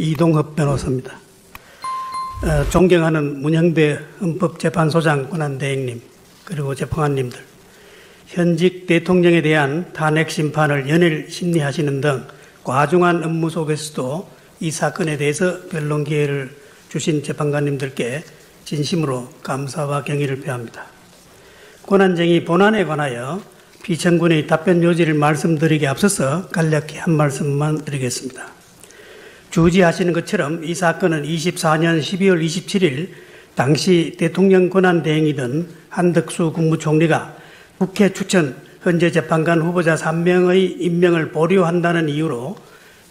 이동섭 변호사입니다. 존경하는 문형배 헌법재판소장 권한대행님 그리고 재판관님들, 현직 대통령에 대한 탄핵 심판을 연일 심리하시는 등 과중한 업무 속에서도 이 사건에 대해서 변론 기회를 주신 재판관님들께 진심으로 감사와 경의를 표합니다. 권한쟁의 본안에 관하여 피청구인의 답변 요지를 말씀드리기에 앞서서 간략히 한 말씀만 드리겠습니다. 주지하시는 것처럼 이 사건은 24년 12월 27일 당시 대통령 권한대행이던 한덕수 국무총리가 국회 추천 헌재 재판관 후보자 3명의 임명을 보류한다는 이유로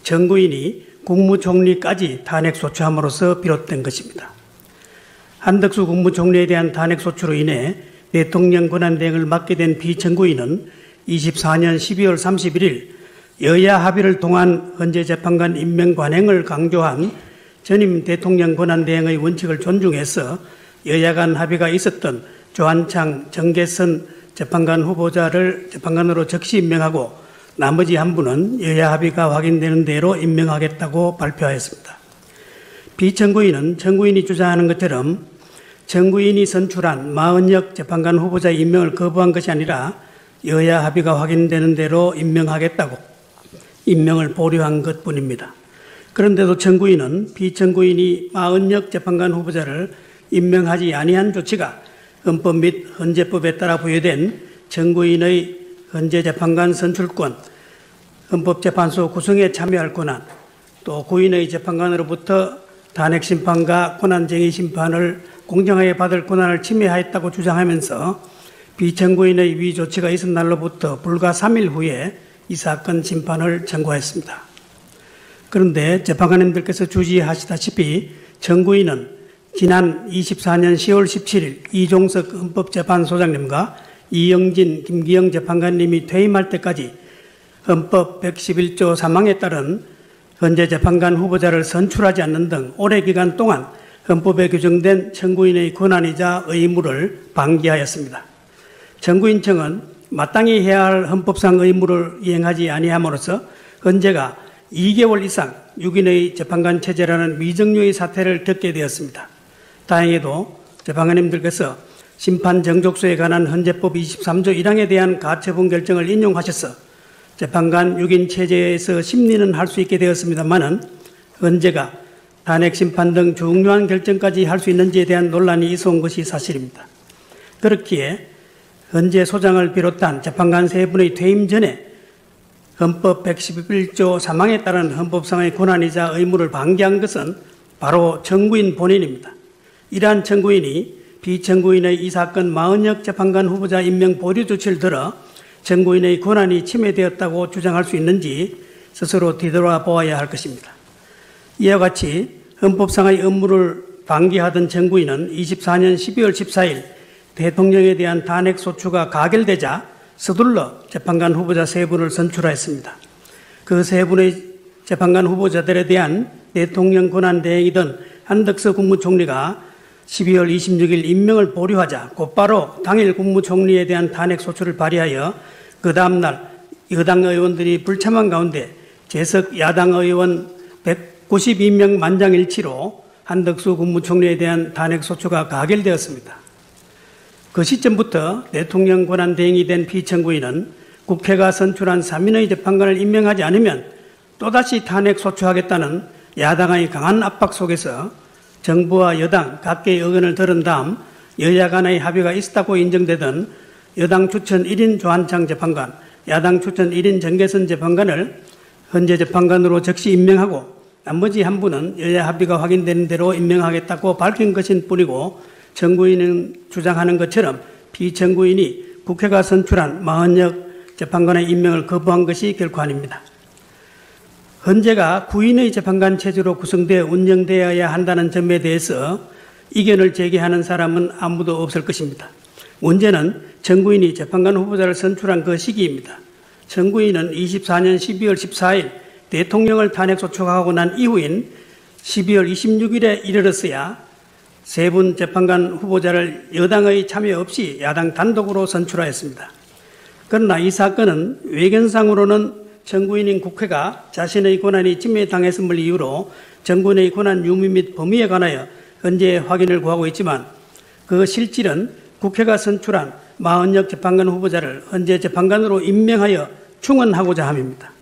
정구인이 국무총리까지 탄핵소추함으로써 비롯된 것입니다. 한덕수 국무총리에 대한 탄핵소추로 인해 대통령 권한대행을 맡게 된 피청구인은 24년 12월 31일 여야 합의를 통한 헌재 재판관 임명 관행을 강조한 전임 대통령 권한대행의 원칙을 존중해서 여야 간 합의가 있었던 조한창, 정계선 재판관 후보자를 재판관으로 즉시 임명하고 나머지 한 분은 여야 합의가 확인되는 대로 임명하겠다고 발표하였습니다. 피청구인은 청구인이 주장하는 것처럼 청구인이 선출한 마은혁 재판관 후보자 임명을 거부한 것이 아니라 여야 합의가 확인되는 대로 임명하겠다고 임명을 보류한 것뿐입니다. 그런데도 청구인은 피청구인이 마은혁 재판관 후보자를 임명하지 아니한 조치가 헌법 및 헌재법에 따라 부여된 청구인의 헌재재판관 선출권, 헌법재판소 구성에 참여할 권한, 또 구인의 재판관으로부터 탄핵심판과 권한쟁의 심판을 공정하게 받을 권한을 침해하였다고 주장하면서 피청구인의 위 조치가 있은 날로부터 불과 3일 후에 이 사건 심판을 청구했습니다. 그런데 재판관님들께서 주지하시다시피 청구인은 지난 24년 10월 17일 이종석 헌법재판소장님과 이영진, 김기영 재판관님이 퇴임할 때까지 헌법 111조 3항에 따른 헌재 재판관 후보자를 선출하지 않는 등 오래 기간 동안 헌법에 규정된 청구인의 권한이자 의무를 방기하였습니다. 청구인청은 마땅히 해야 할 헌법상 의무를 이행하지 아니함으로써 헌재가 2개월 이상 6인의 재판관 체제라는 미정유의 사태를 겪게 되었습니다. 다행히도 재판관님들께서 심판 정족수에 관한 헌재법 23조 1항에 대한 가처분 결정을 인용하셔서 재판관 6인 체제에서 심리는 할 수 있게 되었습니다만은 헌재가 탄핵 심판 등 중요한 결정까지 할 수 있는지에 대한 논란이 있어 온 것이 사실입니다. 그렇기에 헌재 소장을 비롯한 재판관 3분의 퇴임 전에 헌법 111조 3항에 따른 헌법상의 권한이자 의무를 방기한 것은 바로 청구인 본인입니다. 이러한 청구인이 피청구인의 이 사건 마은혁 재판관 후보자 임명 보류 조치를 들어 청구인의 권한이 침해되었다고 주장할 수 있는지 스스로 뒤돌아보아야 할 것입니다. 이와 같이 헌법상의 업무를 방기하던 청구인은 24년 12월 14일 대통령에 대한 탄핵소추가 가결되자 서둘러 재판관 후보자 3분을 선출하였습니다. 그 3분의 재판관 후보자들에 대한 대통령 권한대행이던 한덕수 국무총리가 12월 26일 임명을 보류하자 곧바로 당일 국무총리에 대한 탄핵소추를 발의하여 그 다음날 여당 의원들이 불참한 가운데 재석 야당 의원 192명 만장일치로 한덕수 국무총리에 대한 탄핵소추가 가결되었습니다. 그 시점부터 대통령 권한대행이 된 피청구인은 국회가 선출한 3인의 재판관을 임명하지 않으면 또다시 탄핵소추하겠다는 야당의 강한 압박 속에서 정부와 여당 각계의 의견을 들은 다음 여야 간의 합의가 있었다고 인정되던 여당 추천 1인 조한창 재판관, 야당 추천 1인 정계선 재판관을 헌재 재판관으로 즉시 임명하고 나머지 한 분은 여야 합의가 확인되는 대로 임명하겠다고 밝힌 것인 뿐이고 청구인은 주장하는 것처럼 피청구인이 국회가 선출한 마은혁 재판관의 임명을 거부한 것이 결코 아닙니다. 헌재가 구인의 재판관 체제로 구성되어 운영되어야 한다는 점에 대해서 이견을 제기하는 사람은 아무도 없을 것입니다. 문제는 청구인이 재판관 후보자를 선출한 그 시기입니다. 청구인은 24년 12월 14일 대통령을 탄핵소추하고 난 이후인 12월 26일에 이르렀어야 3분 재판관 후보자를 여당의 참여 없이 야당 단독으로 선출하였습니다. 그러나 이 사건은 외견상으로는 정부인인 국회가 자신의 권한이 침해당했음을 이유로 정부인의 권한 유무 및 범위에 관하여 헌재 확인을 구하고 있지만 그 실질은 국회가 선출한 마흔역 재판관 후보자를 헌재 재판관으로 임명하여 충원하고자 함입니다.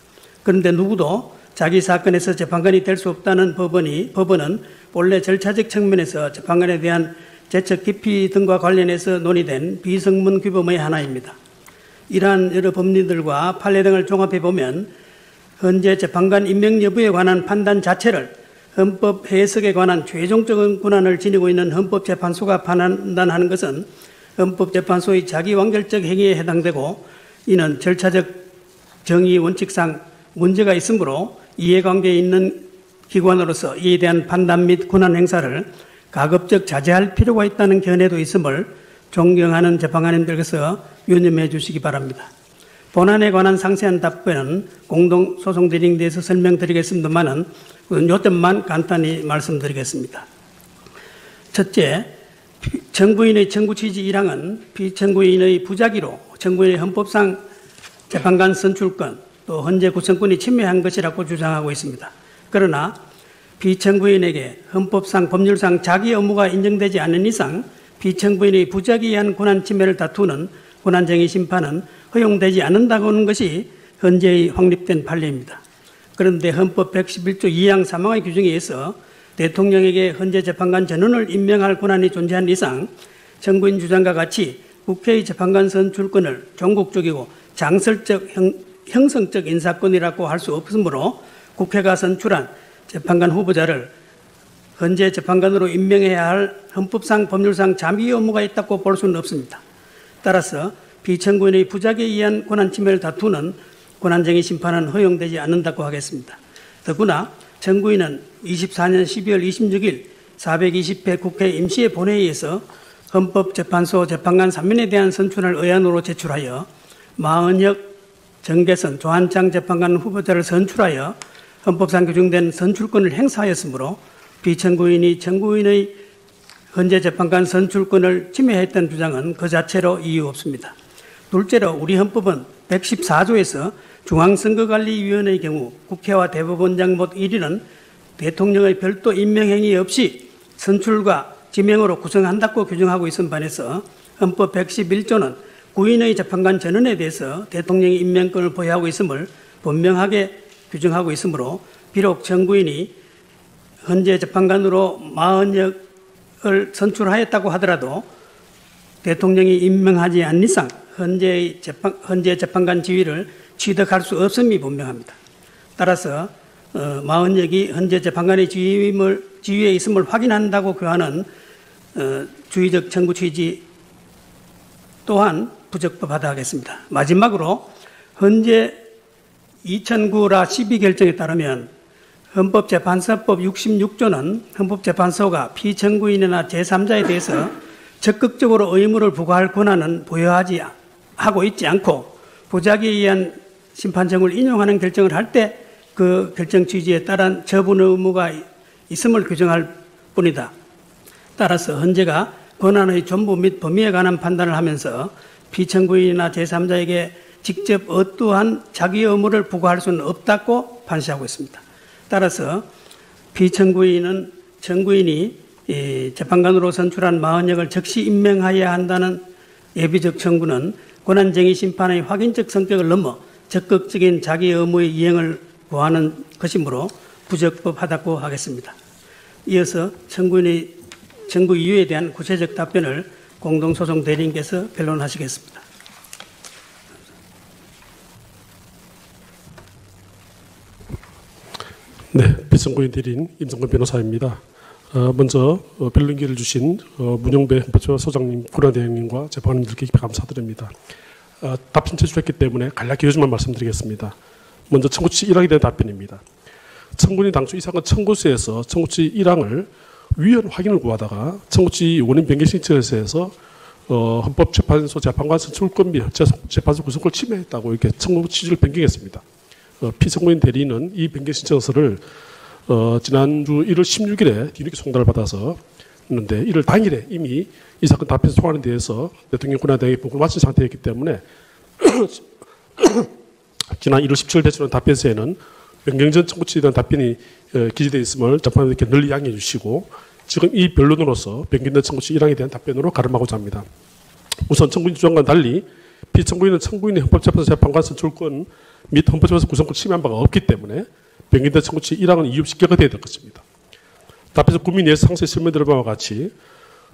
그런데 누구도 자기 사건에서 재판관이 될 수 없다는 법원은 본래 절차적 측면에서 재판관에 대한 재척 기피 등과 관련해서 논의된 비성문 규범의 하나입니다. 이러한 여러 법리들과 판례 등을 종합해 보면 헌재 재판관 임명 여부에 관한 판단 자체를 헌법 해석에 관한 최종적인 권한을 지니고 있는 헌법재판소가 판단하는 것은 헌법재판소의 자기완결적 행위에 해당되고 이는 절차적 정의 원칙상 문제가 있으므로 이해관계에 있는 기관으로서 이에 대한 판단 및 권한 행사를 가급적 자제할 필요가 있다는 견해도 있음을 존경하는 재판관님들께서 유념해 주시기 바랍니다. 본안에 관한 상세한 답변은 공동소송대리인에 대해서 설명드리겠습니다만은 요점만 간단히 말씀드리겠습니다. 첫째, 정부인의 청구 취지 1항은 피청구인의 부작위로 정부인의 헌법상 재판관 선출권 또 헌재 구성권이 침해한 것이라고 주장하고 있습니다. 그러나 피청구인에게 헌법상 법률상 자기 의무가 인정되지 않는 이상 피청구인의 부작위에 의한 권한 침해를 다투는 권한쟁의 심판은 허용되지 않는다고 하는 것이 현재의 확립된 판례입니다. 그런데 헌법 111조 2항 3항의 규정에 의해서 대통령에게 헌재 재판관 전원을 임명할 권한이 존재한 이상 정부인 주장과 같이 국회의 재판관 선출권을 종국적이고 장설적 형성적 인사권이라고 할 수 없으므로 국회가 선출한 재판관 후보자를 헌재 재판관으로 임명해야 할 헌법상 법률상 자기 의무가 있다고 볼 수는 없습니다. 따라서 피청구인의 부작위에 의한 권한 침해를 다투는 권한쟁의 심판은 허용되지 않는다고 하겠습니다. 더구나 정부인은 24년 12월 26일 420회 국회 임시회 본회의에서 헌법재판소 재판관 3인에 대한 선출을 의안으로 제출하여 마흔역, 정계선, 조한창 재판관 후보자를 선출하여 헌법상 규정된 선출권을 행사하였으므로 피청구인이 정부인의 헌재 재판관 선출권을 침해했던 주장은 그 자체로 이유 없습니다. 둘째로 우리 헌법은 114조에서 중앙선거관리위원회의 경우 국회와 대법원장 못 1위는 대통령의 별도 임명행위 없이 선출과 지명으로 구성한다고 규정하고 있은 반해서 헌법 111조는 구인의 재판관 전원에 대해서 대통령이 임명권을 보유하고 있음을 분명하게 규정하고 있으므로 비록 정부인이 헌재 재판관으로 마흔역을 선출하였다고 하더라도 대통령이 임명하지 않는 이상 헌재 재판관 지위를 취득할 수 없음이 분명합니다. 따라서 마흔역이 헌재 재판관의 지위에 있음을 확인한다고 교하는 주의적 청구 취지 또한 부적법하다 하겠습니다. 마지막으로 헌재 2009라 12 결정에 따르면 헌법재판소법 66조는 헌법재판소가 피청구인이나 제3자에 대해서 적극적으로 의무를 부과할 권한은 부여하지 하고 있지 않고 부작위에 의한 심판정을 인용하는 결정을 할 때 그 결정 취지에 따른 처분 의무가 있음을 규정할 뿐이다. 따라서 헌재가 권한의 전부 및 범위에 관한 판단을 하면서 피청구인이나 제3자에게 직접 어떠한 자기 의무를 부과할 수는 없다고 판시하고 있습니다. 따라서 피청구인은 정구인이 재판관으로 선출한 마흔역을 즉시 임명하여야 한다는 예비적 청구는 권한쟁의 심판의 확인적 성격을 넘어 적극적인 자기 의무의 이행을 구하는 것이므로 부적법하다고 하겠습니다. 이어서 청구인의 청구 이유에 대한 구체적 답변을 공동소송 대리인께서 변론하시겠습니다. 네, 피청구인 대리인 임성근 변호사입니다. 먼저 변론 기회를 주신 문영배 헌법재판소장님, 권한대행님과 재판관님들께 깊이 감사드립니다. 답변 제출했기 때문에 간략히 요즘만 말씀드리겠습니다. 먼저 청구치 1항에 대한 답변입니다. 청구인이 당초 이 사건 청구서에서 청구치 1항을 위헌 확인을 구하다가 청구치 원인 변경 신청에서 해서 헌법재판소 재판관 선출권 및 재판소 구성권을 침해했다고 이렇게 청구 취지를 변경했습니다. 피청구인 대리인은 이 변경 신청서를 지난주 1월 16일에 뒤늦게 송달을 받아서 있는데 1월 당일에 이미 이 사건 답변 소환에 대해서 대통령 권한대행이 보고를 마친 상태였기 때문에 지난 1월 17일 제출한 답변서에는 변경전 청구치에 대한 답변이 기재되어 있음을 재판장님께 널리 양해해 주시고 지금 이 변론으로서 변경된 청구치 1항에 대한 답변으로 가름하고자 합니다. 우선 청구인 주장과는 달리 피청구인은 청구인의 헌법재판소 재판관 선출권 및 헌법재판소 구성권 침해한 바가 없기 때문에 변경된 청구치 1항은 이유 없이 결과되어야 될 것입니다. 답변서 국민위에서 상세히 설명드린 바와 같이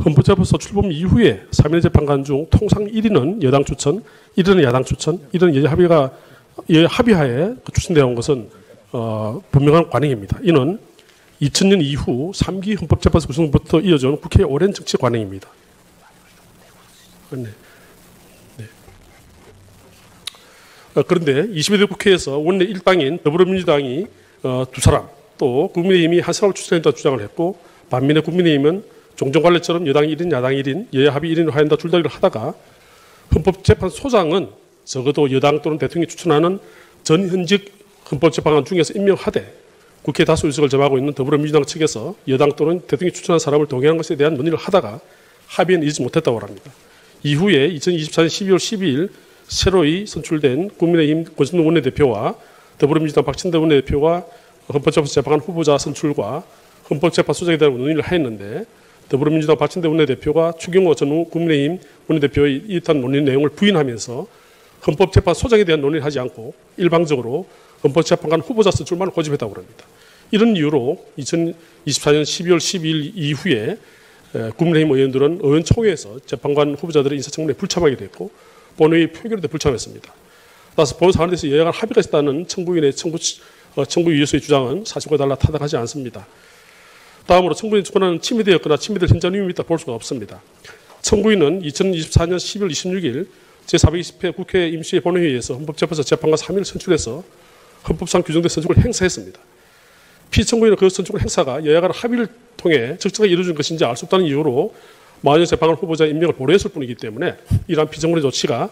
헌법재판소 출범 이후에 3인 재판관 중 통상 1인은 여당 추천, 1인은 야당 추천, 1인은 합의하에 추천되어 온 것은 분명한 관행입니다. 이는 2000년 이후 3기 헌법재판소 구성부터 이어져온 국회의 오랜 정치 관행입니다. 네. 그런데 22대 국회에서 원내 1당인 더불어민주당이 2사람 또 국민의힘이 한 사람을 추천한다고 주장을 했고 반면에 국민의힘은 종전관례처럼 여당 1인 야당 1인 여야 합의 1인으로 하ян다 줄다리를 하다가 헌법재판소장은 적어도 여당 또는 대통령이 추천하는 전현직 헌법재판관 중에서 임명하되 국회 다수 의석을 점하고 있는 더불어민주당 측에서 여당 또는 대통령이 추천한 사람을 동의한 것에 대한 논의를 하다가 합의에 이르지 못했다고 합니다. 이후에 2024년 12월 12일 새로이 선출된 국민의힘 권순동 원내대표와 더불어민주당 박진대 원내대표가 헌법재판소 재판관 후보자 선출과 헌법재판소장에 대한 논의를 하였는데 더불어민주당 박진대 원내대표가 추경호 전 국민의힘 원내대표의 이러한 논의 내용을 부인하면서 헌법재판소장에 대한 논의를 하지 않고 일방적으로 헌법재판관 후보자 선출만 고집했다고 합니다. 이런 이유로 2024년 12월 12일 이후에 국민의힘 의원들은 의원총회에서 재판관 후보자들의 인사청문회에 불참하게 됐고 본회의 표결에도 불참했습니다. 따라서 본 사안에 대해서 여야 간 합의가 있다는 청구인의 청구유예서의 주장은 사실과 달라 타당하지 않습니다. 다음으로 청구인의 주권은 침해되었거나 침해될 현장 위험이 있다 볼 수가 없습니다. 청구인은 2024년 12월 26일 제420회 국회 임시 본회의에서 헌법재판소 재판관 3인을 선출해서 헌법상 규정된 선출을 행사했습니다. 피청구인은 그 선출 행사가 여야 간 합의를 통해 적절하게 이루어진 것인지 알 수 없다는 이유로 마흔여 재판관 후보자 임명을 보류했을 뿐이기 때문에 이러한 피청구인의 조치가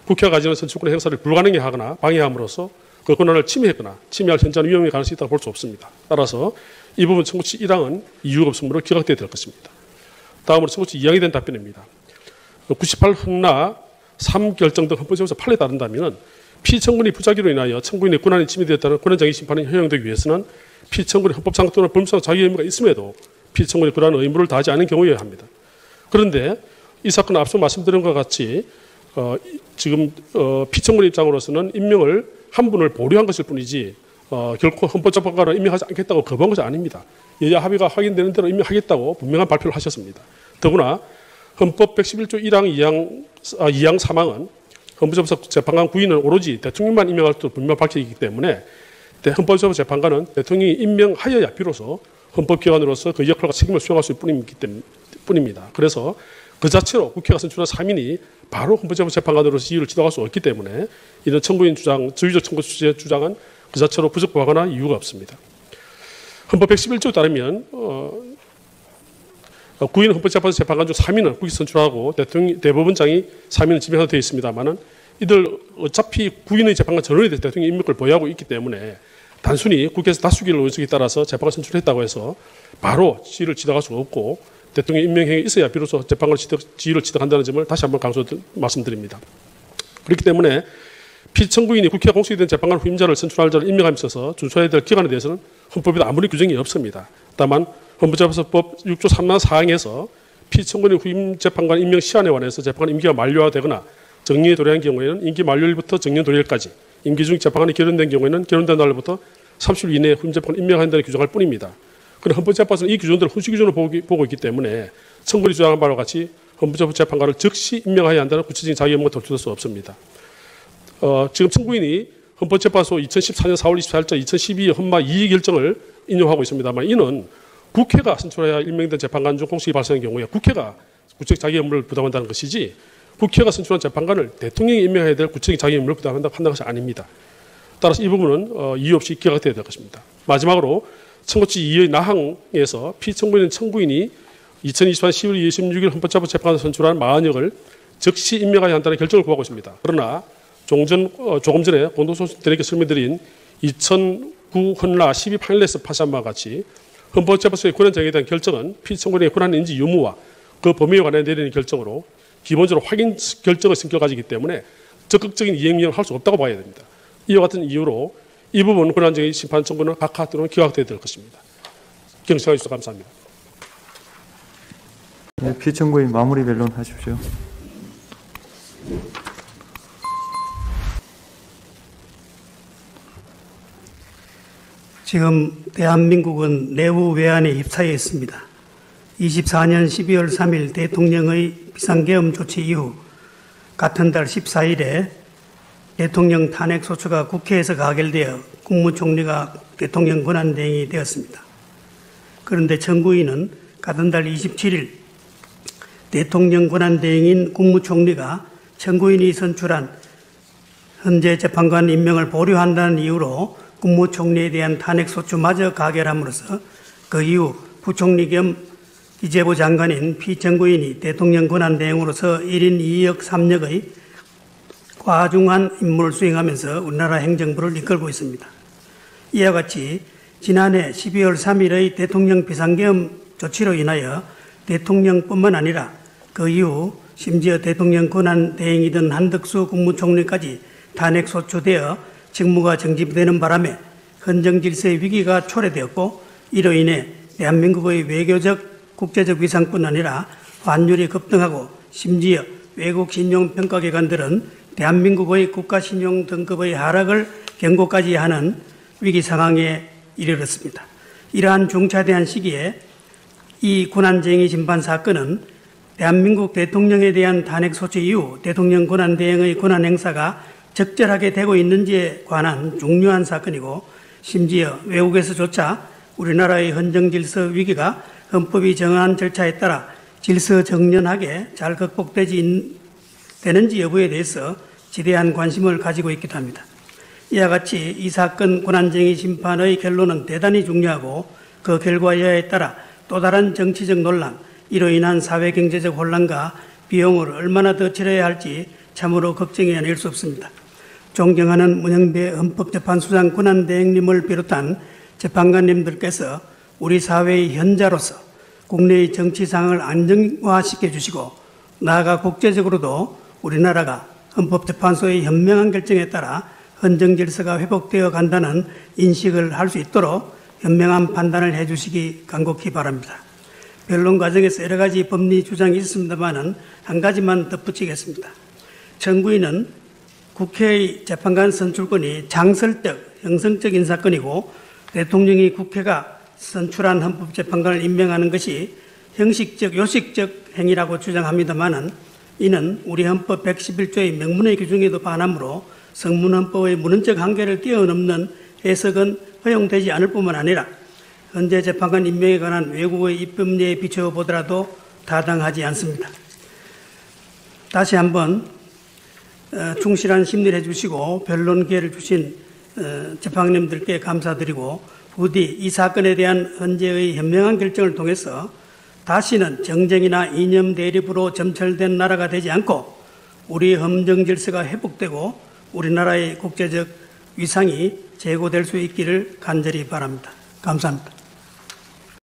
국회가 가지는 선출권 행사를 불가능하게 하거나 방해함으로써 그 권한을 침해했거나 침해할 현저한 위험이 가능성이 있다고 볼 수 없습니다. 따라서 이 부분 청구치 1항은 이유가 없으므로 기각되어야 될 것입니다. 다음으로 청구치 2항에 대한 답변입니다. 98 흥나 3결정 등 헌법재판소 판례에 따른다면 피청구인의 부작위로 인하여 청구인의 권한이 침해되었다는 권한쟁의 심판이 허용되기 위해서는 피청구인의 헌법상 또는 법률상 자기 의무가 있음에도 피청구인의 그러한 의무를 다하지 않은 경우여야 합니다. 그런데 이 사건은 앞서 말씀드린 것과 같이 지금 피청구인 입장으로서는 임명을 한 분을 보류한 것일 뿐이지 결코 헌법재판관을 임명하지 않겠다고 거부한 것이 아닙니다. 여야 합의가 확인되는 대로 임명하겠다고 분명한 발표를 하셨습니다. 더구나 헌법 111조 1항 2항 3항은 헌법재판소 재판관 구인은 오로지 대통령만 임명할 때 분명 밝혀있기 때문에 헌법재판소 재판관은 대통령이 임명하여야 비로소 헌법기관으로서 그 역할과 책임을 수행할 수 있을 뿐입니다. 그래서 그 자체로 국회가 선출한 3인이 바로 헌법재판소 재판관으로서 지휘를 지도할 수 없기 때문에 이런 청구인 주장, 주의적 청구 주장은 그 자체로 부적부하거나 이유가 없습니다. 헌법 111조에 따르면 구인 헌법재판소 재판관 중 3인은 국회 선출하고 대법원장이 3인을 지명하게 되어 있습니다만은 이들 어차피 구인의 재판관 전원에 대해서 대통령이 임명권을 보유하고 있기 때문에 단순히 국회에서 다수결 의석에 따라서 재판관 선출했다고 해서 바로 지휘를 지도할 수가 없고 대통령 임명행위 있어야 비로소 재판관 지휘를 지도한다는 점을 다시 한번 말씀드립니다. 그렇기 때문에 피청구인이 국회가 공식이 된 재판관 후임자를 선출할 자를 임명함에 있어서 준수해야 될 기간에 대해서는 헌법에도 아무리 규정이 없습니다. 다만 헌법재판소법 6조 3만 4항에서 피청구인 후임 재판관 임명 시한에 관해서 재판관 임기가 만료되거나 정리에 도래한 경우에는 임기 만료일부터 정년 도래일까지 임기 중 재판관이 결연된 경우에는 결연된 날로부터 30일 이내에 후임 재판관 임명한다는 규정을 뿐입니다. 그런데 헌법재판소는 이 규정들을 훈시 기준으로 보고 있기 때문에 청구인이 주장한 바와 같이 헌법재판소 재판관을 즉시 임명해야 한다는 구체적인 자기 의무가 돌출될 수 없습니다. 지금 청구인이 헌법재판소 2014년 4월 24일자 2012 헌마 2위 결정을 인용하고 있습니다만 이는 국회가 선출해야 임명된 재판관 중 공식이 발생한 경우에 국회가 구체적 자기 의무를 부담한다는 것이지 국회가 선출한 재판관을 대통령이 임명해야 될 구체적인 자기 의무를 부담한다고 판단한 것이 아닙니다. 따라서 이 부분은 이유 없이 기각되어야 될 것입니다. 마지막으로 청구치 2의 나항에서 피청구인은 청구인이 2024년 10월 26일 헌법재판소 재판관을 선출한 마흔역을 즉시 임명해야 한다는 결정을 구하고 있습니다. 그러나 조금 전에 공동소신들에게 설명드린 2009 헌라 12 판례에서 파시한 바와 같이 헌법재판소의 권한쟁의에 대한 결정은 피청구인의 권한인지 유무와 그 범위에 관해 내리는 결정으로 기본적으로 확인 결정의 성격을 가지기 때문에 적극적인 이행령을 할 수 없다고 봐야 됩니다. 이와 같은 이유로 이 부분 권한쟁의 심판 청구는 각하 또는 기각되어야 될 것입니다. 경청해 주셔서 감사합니다. 네, 피청구인 마무리 변론하십시오. 지금 대한민국은 내부 외환에 휩싸여 있습니다. 24년 12월 3일 대통령의 비상계엄 조치 이후 같은 달 14일에 대통령 탄핵 소추가 국회에서 가결되어 국무총리가 대통령 권한대행이 되었습니다. 그런데 청구인은 같은 달 27일 대통령 권한대행인 국무총리가 청구인이 선출한 헌재 재판관 임명을 보류한다는 이유로 국무총리에 대한 탄핵소추마저 가결함으로써 그 이후 부총리 겸 기재부 장관인 피청구인이 대통령 권한대행으로서 1인 2역 3역의 과중한 임무를 수행하면서 우리나라 행정부를 이끌고 있습니다. 이와 같이 지난해 12월 3일의 대통령 비상계엄 조치로 인하여 대통령뿐만 아니라 그 이후 심지어 대통령 권한대행이던 한덕수 국무총리까지 탄핵소추되어 직무가 정지되는 바람에 헌정질서의 위기가 초래되었고 이로 인해 대한민국의 외교적, 국제적 위상뿐 아니라 환율이 급등하고 심지어 외국 신용평가기관들은 대한민국의 국가신용 등급의 하락을 경고까지 하는 위기 상황에 이르렀습니다. 이러한 중차대한 시기에 이 권한쟁의 심판 사건은 대한민국 대통령에 대한 탄핵소추 이후 대통령 권한대행의 권한행사가 적절하게 되고 있는지에 관한 중요한 사건이고 심지어 외국에서조차 우리나라의 헌정질서 위기가 헌법이 정한 절차에 따라 질서정연하게 잘 극복되는지 여부에 대해서 지대한 관심을 가지고 있기도 합니다. 이와 같이 이 사건 권한쟁의 심판의 결론은 대단히 중요하고 그 결과 여하에 따라 또 다른 정치적 논란, 이로 인한 사회경제적 혼란과 비용을 얼마나 더 치러야 할지 참으로 걱정이 아닐 수 없습니다. 존경하는 문영배 헌법재판소장 권한대행님을 비롯한 재판관님들께서 우리 사회의 현자로서 국내의 정치 상황을 안정화시켜 주시고 나아가 국제적으로도 우리나라가 헌법재판소의 현명한 결정에 따라 헌정질서가 회복되어 간다는 인식을 할 수 있도록 현명한 판단을 해 주시기 간곡히 바랍니다. 변론 과정에서 여러 가지 법리 주장이 있습니다만 한 가지만 덧붙이겠습니다. 청구인은 국회의 재판관 선출권이 장설적, 형성적 인사권이고 대통령이 국회가 선출한 헌법재판관을 임명하는 것이 형식적, 요식적 행위라고 주장합니다만 이는 우리 헌법 111조의 명문의 규정에도 반하므로 성문헌법의 문헌적 한계를 뛰어넘는 해석은 허용되지 않을 뿐만 아니라 현재 재판관 임명에 관한 외국의 입법례에 비춰보더라도 타당하지 않습니다. 다시 한번 충실한 심리를 해주시고 변론 기회를 주신 재판관님들께 감사드리고 부디 이 사건에 대한 헌재의 현명한 결정을 통해서 다시는 정쟁이나 이념 대립으로 점철된 나라가 되지 않고 우리 헌정질서가 회복되고 우리나라의 국제적 위상이 제고될 수 있기를 간절히 바랍니다. 감사합니다.